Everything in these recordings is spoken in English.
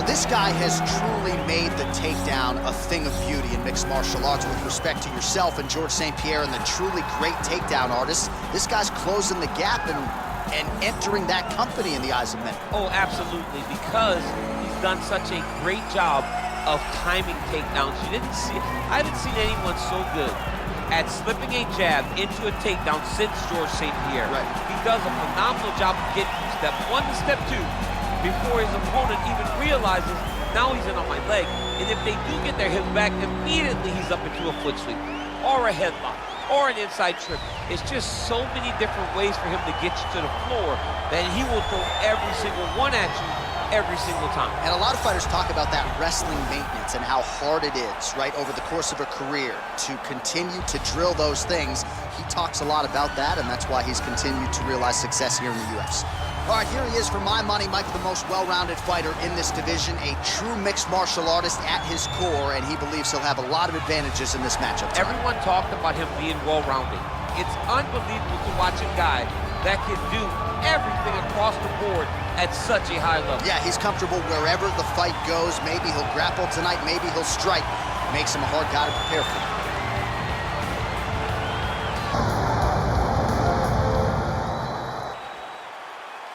This guy has truly made the takedown a thing of beauty in mixed martial arts. With respect to yourself and George St. Pierre and the truly great takedown artists, this guy's closing the gap and entering that company in the eyes of many. Oh, absolutely, because he's done such a great job of timing takedowns. I haven't seen anyone so good at slipping a jab into a takedown since George St. Pierre. Right. He does a phenomenal job of getting from step 1 to step 2 before his opponent even realizes now he's in on my leg. And if they do get their hips back, immediately he's up into a foot sweep or a headlock or an inside trip. It's just so many different ways for him to get you to the floor that he will throw every single one at you every single time. And a lot of fighters talk about that wrestling maintenance and how hard it is, right, over the course of a career to continue to drill those things. He talks a lot about that, and that's why he's continued to realize success here in the UFC. All right, here he is, for my money, Mike, the most well-rounded fighter in this division, a true mixed martial artist at his core, and he believes he'll have a lot of advantages in this matchup tonight. Everyone talked about him being well-rounded. It's unbelievable to watch a guy that can do everything across the board at such a high level. Yeah, he's comfortable wherever the fight goes. Maybe he'll grapple tonight, maybe he'll strike. Makes him a hard guy to prepare for.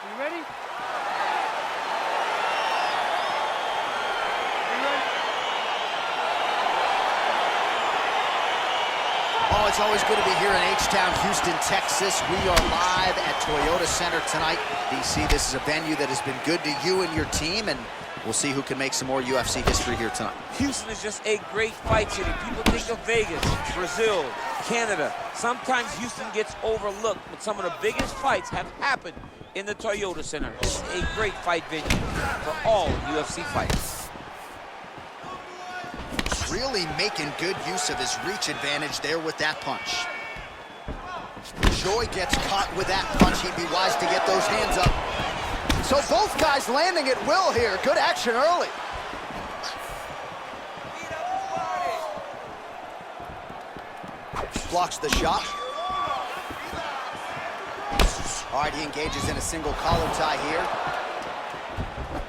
You ready? Oh, it's always good to be here in H-Town, Houston, Texas. We are live at Toyota Center tonight. DC, this is a venue that has been good to you and your team, and we'll see who can make some more UFC history here tonight. Houston is just a great fight city. People think of Vegas, Brazil, Canada. Sometimes Houston gets overlooked, but some of the biggest fights have happened in the Toyota Center. It's a great fight venue for all UFC fights. Really making good use of his reach advantage there with that punch. Choi gets caught with that punch. He'd be wise to get those hands up. So both guys landing at will here. Good action early. Blocks the shot. All right, he engages in a single collar tie here.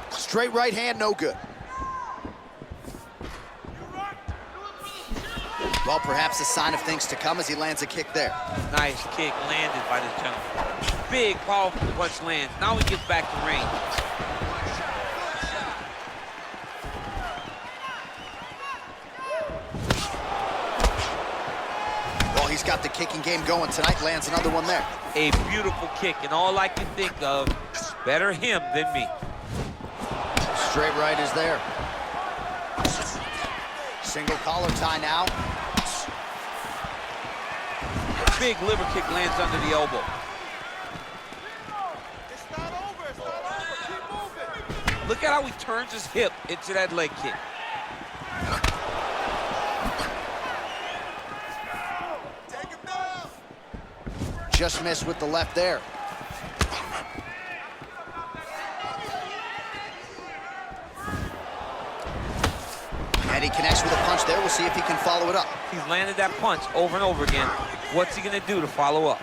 Straight right hand, no good. Well, perhaps a sign of things to come as he lands a kick there. Nice kick landed by this gentleman. Big, powerful punch lands. Now he gets back to range. Well, he's got the kicking game going tonight. Lands another one there. A beautiful kick, and all I can think of, better him than me. Straight right is there. Single collar tie now. Big liver kick lands under the elbow. It's not over. It's not over. Keep moving. Look at how he turns his hip into that leg kick. Take him down. Just missed with the left there. And he connects with a punch there. We'll see if he can follow it up. He's landed that punch over and over again. What's he gonna do to follow up?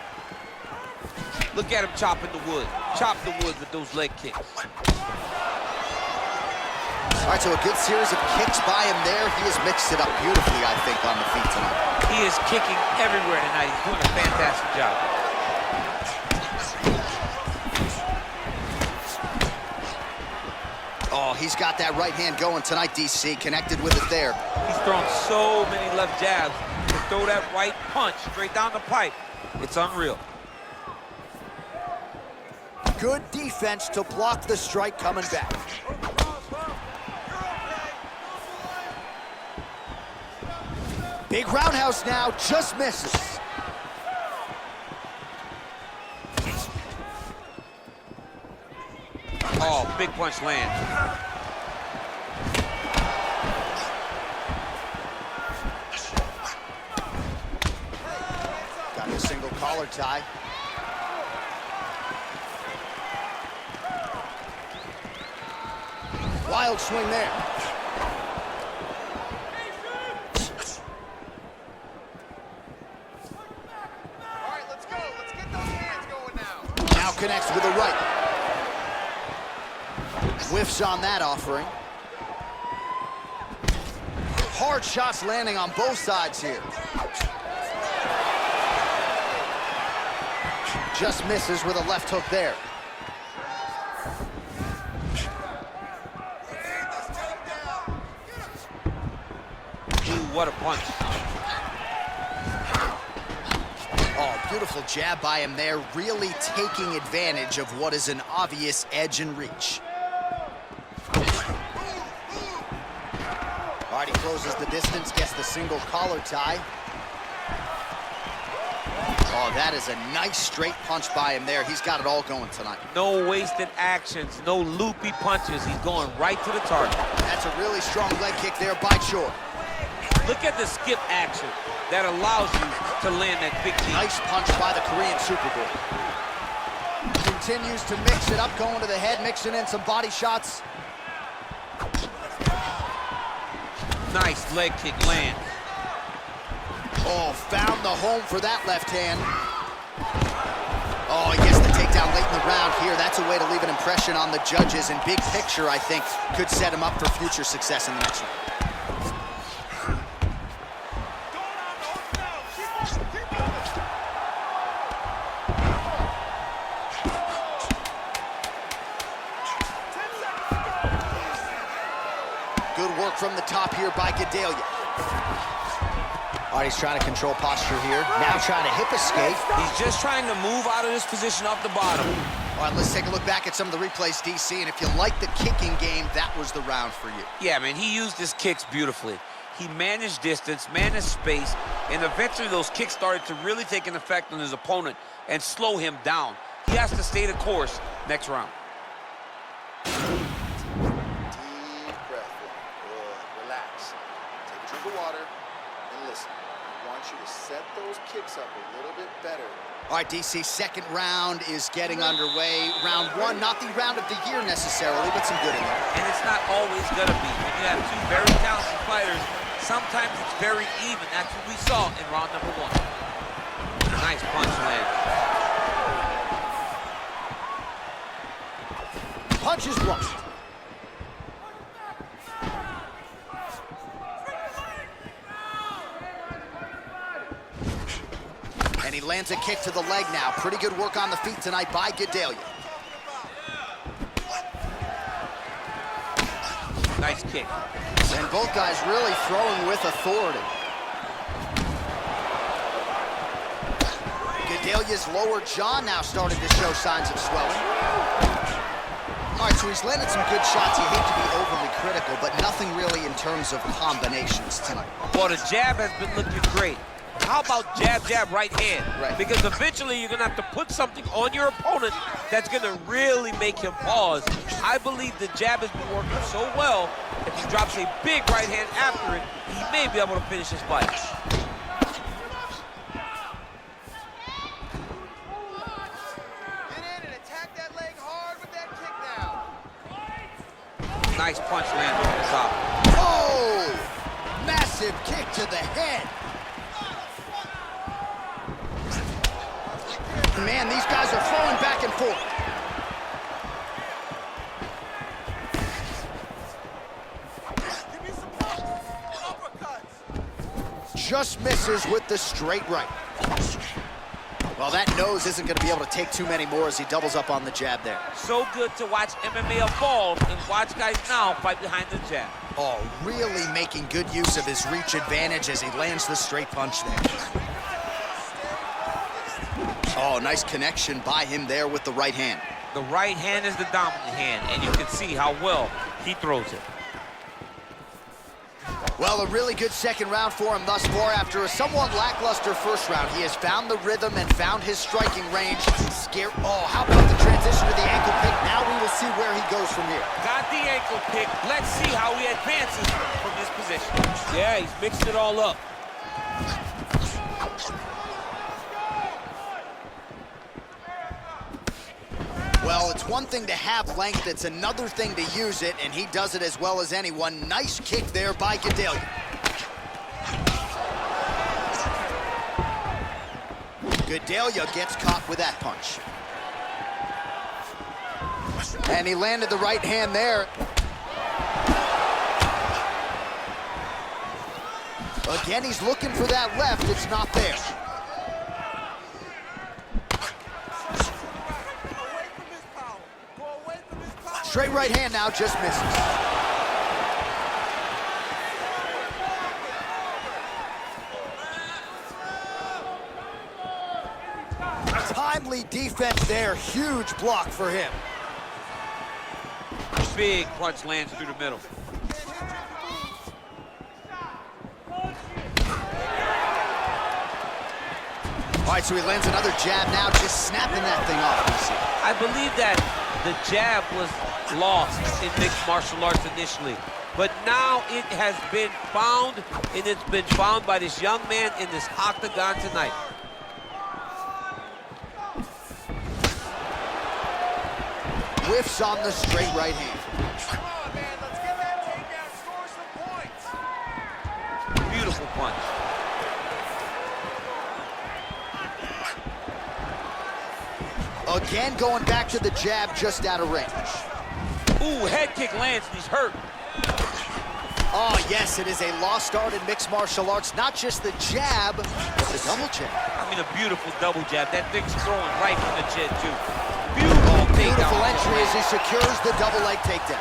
Look at him chopping the wood. Chop the wood with those leg kicks. All right, so a good series of kicks by him there. He has mixed it up beautifully, I think, on the feet tonight. He is kicking everywhere tonight. He's doing a fantastic job. Oh, he's got that right hand going tonight, DC. Connected with it there. He's thrown so many left jabs to throw that right punch straight down the pipe. It's unreal. Good defense to block the strike coming back. Big roundhouse now, just misses. Oh, big punch lands. Got a single collar tie. Wild swing there. All right, let's go. Let's get those hands going now. Now connects with a right. Whiffs on that offering. Hard shots landing on both sides here. Just misses with a left hook there. Ooh, what a punch. Oh, beautiful jab by him there, really taking advantage of what is an obvious edge and reach. All right, he closes the distance, gets the single collar tie. Oh, that is a nice straight punch by him there. He's got it all going tonight. No wasted actions, no loopy punches. He's going right to the target. That's a really strong leg kick there by Choi. Look at the skip action that allows you to land that big knee. Nice punch by the Korean Superboy. Continues to mix it up, going to the head, mixing in some body shots. Nice leg kick land. Oh, found the home for that left hand. Oh, he gets the takedown late in the round here. That's a way to leave an impression on the judges, and big picture, I think, could set him up for future success in the next round. Good work from the top here by Gedalia. All right, he's trying to control posture here. Now trying to hip escape. He's just trying to move out of this position off the bottom. All right, let's take a look back at some of the replays, DC. And if you like the kicking game, that was the round for you. Yeah, man, he used his kicks beautifully. He managed distance, managed space, and eventually those kicks started to really take an effect on his opponent and slow him down. He has to stay the course next round. Deep breath in. Good. Relax. Take a drink of water and listen. I want you to set those kicks up a little bit better. All right, DC, second round is getting underway. Round one, not the round of the year necessarily, but some good in there. And it's not always gonna be. When you have two very talented fighters, sometimes it's very even. That's what we saw in round number one. Nice punch land. Punch is blocked. And he lands a kick to the leg now. Pretty good work on the feet tonight by Gedalia. Nice kick. And both guys really throwing with authority. Gedalia's lower jaw now started to show signs of swelling. All right, so he's landed some good shots. You hate to be overly critical, but nothing really in terms of combinations tonight. Well, the jab has been looking great. How about jab, jab, right hand? Right. Because eventually you're gonna have to put something on your opponent that's gonna really make him pause. I believe the jab has been working so well, if he drops a big right hand after it, he may be able to finish his fight. Get in and attack that leg hard with that kick now. Nice punch land over the top. Oh! Massive kick to the head. Man, these guys are throwing back and forth. Give me some uppercuts. Just misses with the straight right. Well, that nose isn't going to be able to take too many more as he doubles up on the jab there. So good to watch MMA evolve and watch guys now fight behind the jab. Oh, really making good use of his reach advantage as he lands the straight punch there. Oh, nice connection by him there with the right hand. The right hand is the dominant hand, and you can see how well he throws it. Well, a really good second round for him thus far. After a somewhat lackluster first round, he has found the rhythm and found his striking range. Oh, how about the transition to the ankle pick? Now we will see where he goes from here. Got the ankle pick. Let's see how he advances from this position. Yeah, he's mixed it all up. Well, it's one thing to have length, it's another thing to use it, and he does it as well as anyone. Nice kick there by Gedalia. Gedalia gets caught with that punch. And he landed the right hand there. Again, he's looking for that left. It's not there. Straight right hand now, just misses. Timely defense there. Huge block for him. Big punch lands through the middle. All right, so he lands another jab now, just snapping that thing off. I believe that the jab was lost in mixed martial arts initially, but now it has been found, and it's been found by this young man in this octagon tonight. Whiffs on the straight right hand. Come on, man, let's get that takedown, score some points. Beautiful punch. Again, going back to the jab, just out of range. Ooh, head kick lands, and he's hurt. Oh, yes, it is a lost art in mixed martial arts. Not just the jab, but the double jab. I mean, a beautiful double jab. That thing's throwing right from the chin, too. Beautiful takedown. Beautiful entry as he secures the double leg takedown.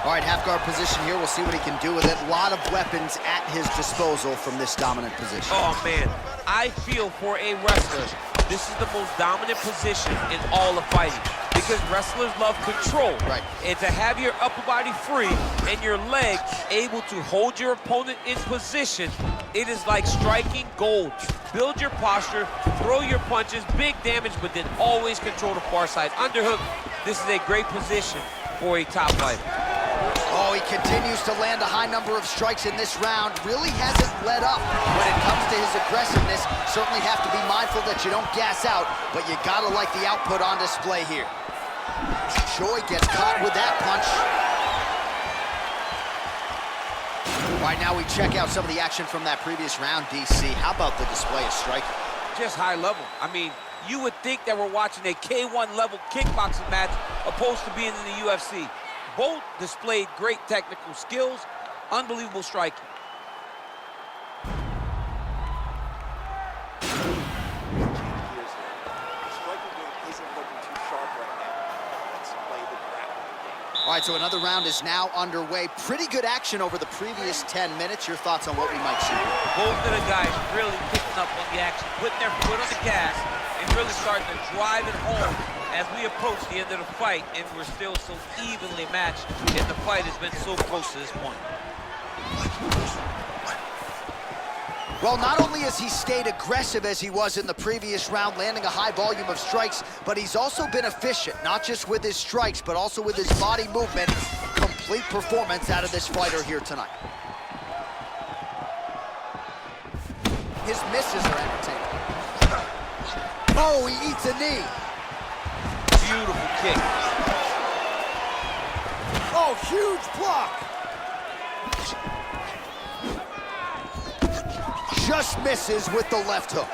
All right, half guard position here. We'll see what he can do with it. A lot of weapons at his disposal from this dominant position. Oh, man. I feel for a wrestler, this is the most dominant position in all of fighting, because wrestlers love control. Right. And to have your upper body free and your leg able to hold your opponent in position, it is like striking gold. Build your posture, throw your punches, big damage, but then always control the far side. Underhook, this is a great position for a top fighter. Oh, he continues to land a high number of strikes in this round. Really hasn't let up when it comes to his aggressiveness. Certainly have to be mindful that you don't gas out, but you gotta like the output on display here. Choi gets caught with that punch. All right, now we check out some of the action from that previous round, DC. How about the display of striking? Just high level. I mean, you would think that we're watching a K1 level kickboxing match opposed to being in the UFC. Both displayed great technical skills, unbelievable striking. All right, so another round is now underway. Pretty good action over the previous 10 minutes. Your thoughts on what we might see? Both of the guys really picking up on the action, putting their foot on the gas, and really starting to drive it home as we approach the end of the fight, and we're still so evenly matched, and the fight has been so close to this point. Well, not only has he stayed aggressive as he was in the previous round, landing a high volume of strikes, but he's also been efficient, not just with his strikes, but also with his body movement. Complete performance out of this fighter here tonight. His misses are entertaining. Oh, he eats a knee. Beautiful kick. Oh, huge block. Just misses with the left hook.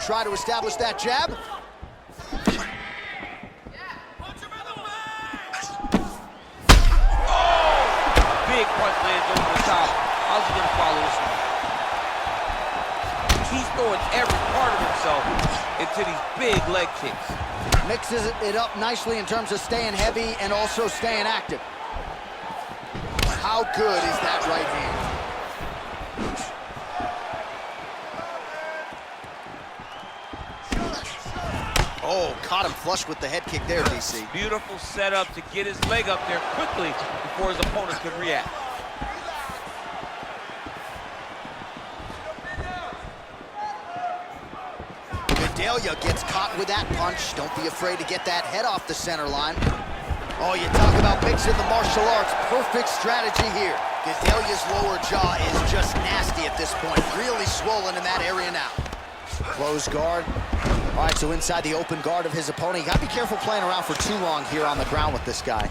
Try to establish that jab. Oh! Big punch lands over the top. How's he gonna follow this one? He's throwing every part of himself into these big leg kicks. Mixes it up nicely in terms of staying heavy and also staying active. How good is that right hand? Oh, caught him flush with the head kick there, DC. Beautiful setup to get his leg up there quickly before his opponent could react. Gedalia gets caught with that punch. Don't be afraid to get that head off the center line. Oh, you talk about mixing the martial arts. Perfect strategy here. Gedalia's lower jaw is just nasty at this point. Really swollen in that area now. Closed guard. All right, so inside the open guard of his opponent. You gotta be careful playing around for too long here on the ground with this guy.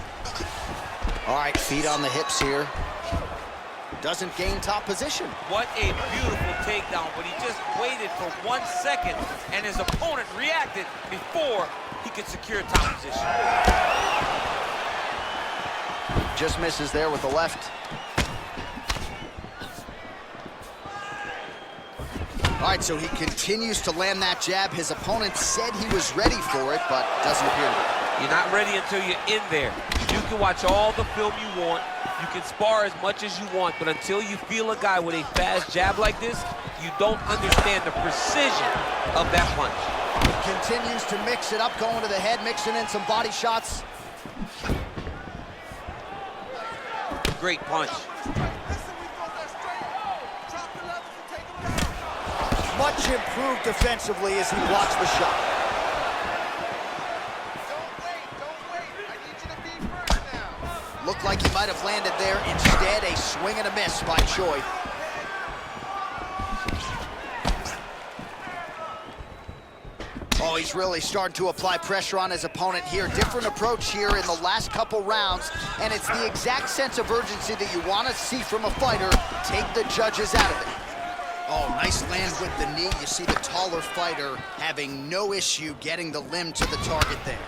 All right, feet on the hips here. Doesn't gain top position. What a beautiful takedown, but he just waited for 1 second, and his opponent reacted before he could secure top position. just misses there with the left. All right, so he continues to land that jab. His opponent said he was ready for it, but doesn't appear to be. You're not ready until you're in there. You can watch all the film you want. You can spar as much as you want, but until you feel a guy with a fast jab like this, you don't understand the precision of that punch. Continues to mix it up, going to the head, mixing in some body shots. Great punch. Much improved defensively as he blocks the shot. Don't wait. I need you to be first now. Looked like he might have landed there. Instead, a swing and a miss by Choi. Oh, he's really starting to apply pressure on his opponent here. Different approach here in the last couple rounds, and it's the exact sense of urgency that you want to see from a fighter. Take the judges out of it. Oh, nice land with the knee. You see the taller fighter having no issue getting the limb to the target there.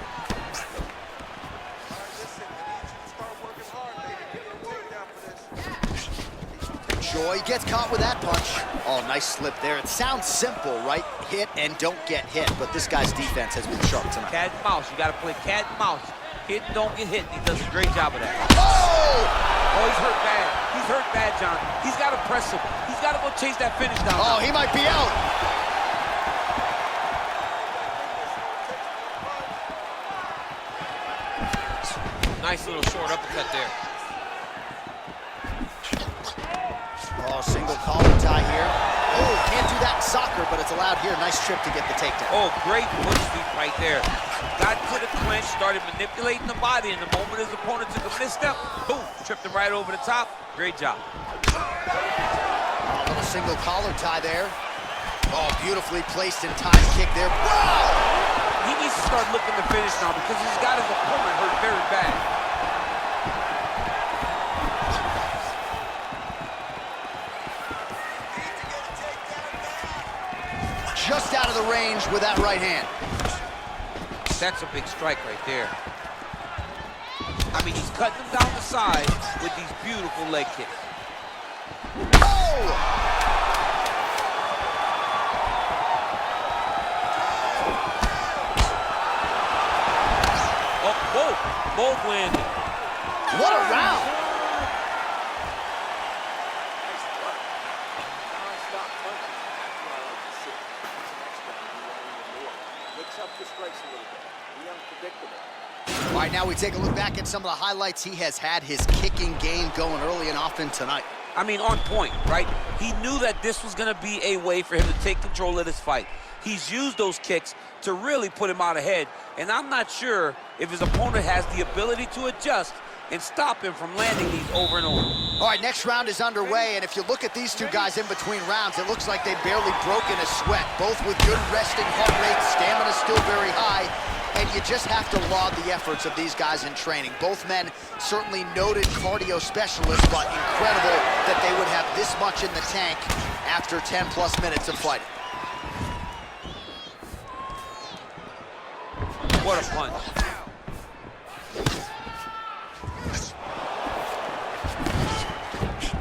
Choi gets caught with that punch. Oh, nice slip there. It sounds simple, right? Hit and don't get hit, but this guy's defense has been sharp tonight. Cat and mouse. You got to play cat and mouse. Hit and don't get hit. He does a great job of that. Oh! Oh, he's hurt bad. He's hurt bad, John. He's got to press him. He's got to go chase that finish down. Oh, he might be out. Nice little short uppercut there. Oh, single collar tie here. Oh, can't do that in soccer, but it's allowed here. Nice trip to get the takedown. Oh, great foot sweep right there. Got to the clinch, started manipulating the body, and the moment his opponent took a misstep, boom, tripped him right over the top. Great job. A little single collar tie there. Oh, beautifully placed and timed kick there. Wow! He needs to start looking to finish now because he's got his opponent hurt very bad. Just out of the range with that right hand. That's a big strike right there. I mean, he's cutting them down the side with these beautiful leg kicks. Oh! Oh, both landed. What a round! All right, now we take a look back at some of the highlights. He has had his kicking game going early and often tonight. I mean, on point, right? He knew that this was going to be a way for him to take control of this fight. He's used those kicks to really put him out ahead, and I'm not sure if his opponent has the ability to adjust and stop him from landing these over and over. All right, next round is underway, and if you look at these two guys in between rounds, it looks like they've barely broken a sweat, both with good resting heart rates, stamina still very high, and you just have to laud the efforts of these guys in training. Both men certainly noted cardio specialists, but incredible that they would have this much in the tank after 10+ minutes of fighting. What a punch.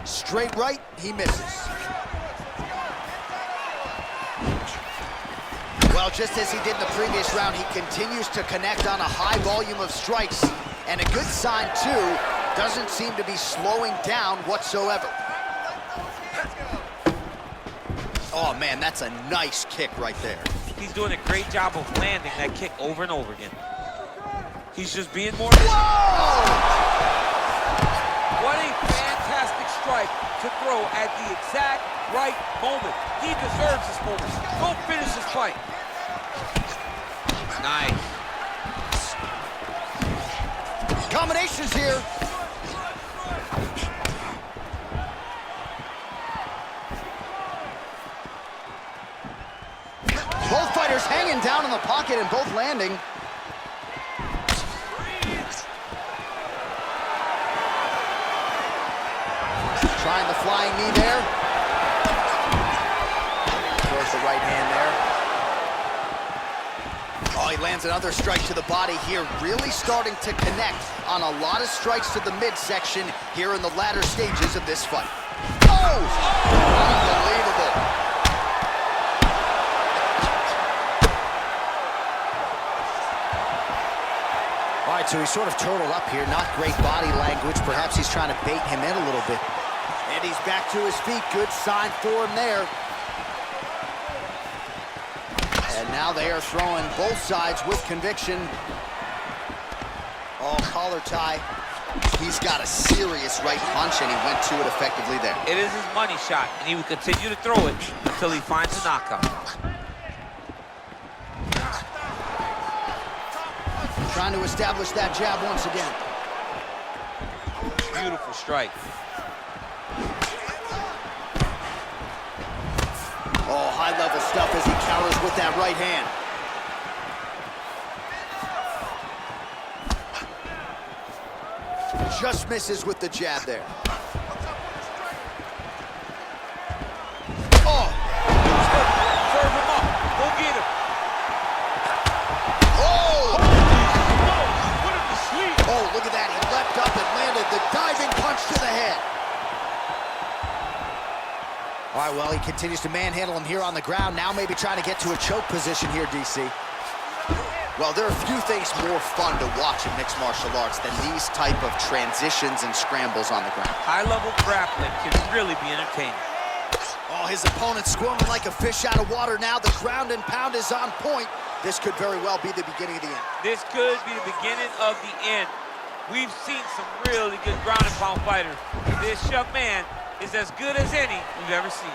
Straight right, he misses. Well, just as he did in the previous round, he continues to connect on a high volume of strikes. And a good sign, too, doesn't seem to be slowing down whatsoever. Oh, man, that's a nice kick right there. He's doing a great job of landing that kick over and over again. He's just being more... Whoa! What a fantastic strike to throw at the exact right moment. He deserves this moment. Go finish this fight. Nice. Combinations here. Both fighters hanging down in the pocket and both landing. Trying the flying knee there. Throws the right hand there. Oh, he lands another strike to the body here, really starting to connect on a lot of strikes to the midsection here in the latter stages of this fight. Oh! Unbelievable. All right, so he's sort of turtled up here. Not great body language. Perhaps he's trying to bait him in a little bit. And he's back to his feet. Good sign for him there. And now they are throwing both sides with conviction. Oh, collar tie. He's got a serious right punch, and he went to it effectively there. It is his money shot, and he will continue to throw it until he finds a knockout. Trying to establish that jab once again. Beautiful strike. Oh, high-level stuff as he counters with that right hand. Just misses with the jab there. Oh! Serve him up. Go get him. Oh! Put him to sleep. Oh, look at that. He leapt up and landed the diving punch to the head. All right, well, he continues to manhandle him here on the ground. Now maybe trying to get to a choke position here, DC. Well, there are a few things more fun to watch in mixed martial arts than these type of transitions and scrambles on the ground. High-level grappling can really be entertaining. Oh, his opponent's squirming like a fish out of water now. The ground and pound is on point. This could very well be the beginning of the end. This could be the beginning of the end. We've seen some really good ground and pound fighters. This young man is as good as any we've ever seen.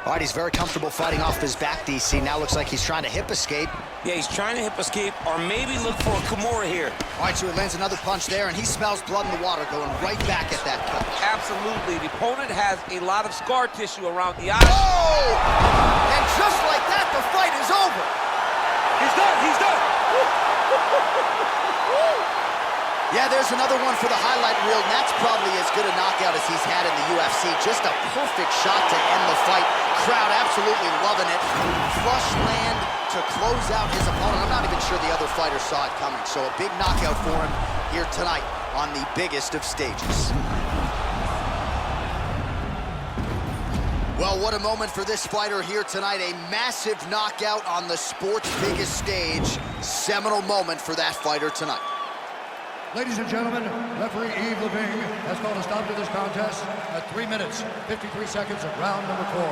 All right, he's very comfortable fighting off his back, DC. Now looks like he's trying to hip escape. Yeah, he's trying to hip escape or maybe look for a Kimura here. All right, so he lands another punch there, and he smells blood in the water, going right back at that punch. Absolutely. The opponent has a lot of scar tissue around the eyes. Oh! And just like that, the fight is over. He's done. He's done. Yeah, there's another one for the highlight reel, and that's probably as good a knockout as he's had in the UFC. Just a perfect shot to end the fight. Crowd absolutely loving it. Flush land to close out his opponent. I'm not even sure the other fighter saw it coming. So a big knockout for him here tonight on the biggest of stages. Well, what a moment for this fighter here tonight. A massive knockout on the sport's biggest stage. Seminal moment for that fighter tonight. Ladies and gentlemen, referee Yves Levine has called a stop to this contest at 3 minutes, 53 seconds of round number 4.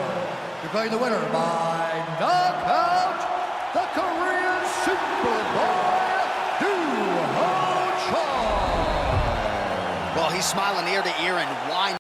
Declaring the winner by knockout, the Korean Superboy, doohochoi. Well, he's smiling ear to ear and whining.